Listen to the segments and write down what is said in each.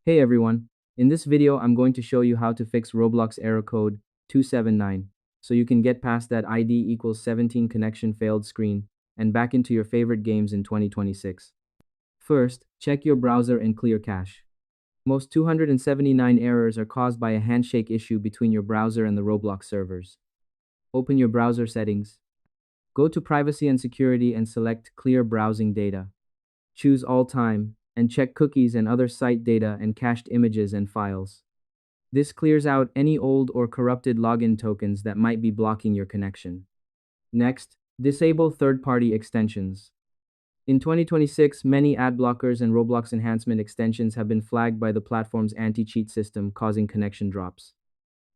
Hey everyone, in this video I'm going to show you how to fix Roblox error code 279 so you can get past that ID equals 17 connection failed screen and back into your favorite games in 2026. First, check your browser and clear cache. Most 279 errors are caused by a handshake issue between your browser and the Roblox servers. Open your browser settings. Go to Privacy and Security and select Clear Browsing Data. Choose All Time, and check cookies and other site data and cached images and files. This clears out any old or corrupted login tokens that might be blocking your connection. Next, disable third-party extensions. In 2026, many ad blockers and Roblox enhancement extensions have been flagged by the platform's anti-cheat system, causing connection drops.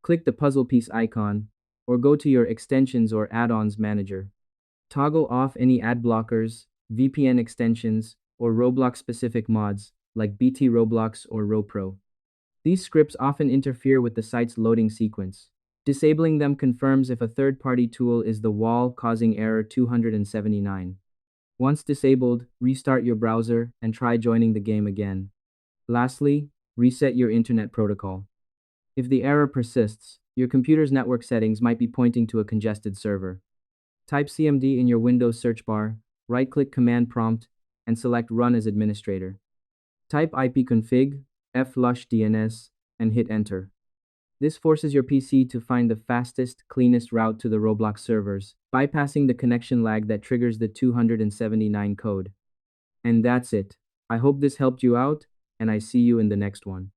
Click the puzzle piece icon, or go to your Extensions or Add-ons manager. Toggle off any ad blockers, VPN extensions, or Roblox-specific mods, like BT Roblox or RoPro. These scripts often interfere with the site's loading sequence. Disabling them confirms if a third-party tool is the wall causing error 279. Once disabled, restart your browser and try joining the game again. Lastly, reset your internet protocol. If the error persists, your computer's network settings might be pointing to a congested server. Type CMD in your Windows search bar, right-click Command Prompt, and select Run as Administrator. Type ipconfig, flush DNS, and hit Enter. This forces your PC to find the fastest, cleanest route to the Roblox servers, bypassing the connection lag that triggers the 279 code. And that's it. I hope this helped you out, and I see you in the next one.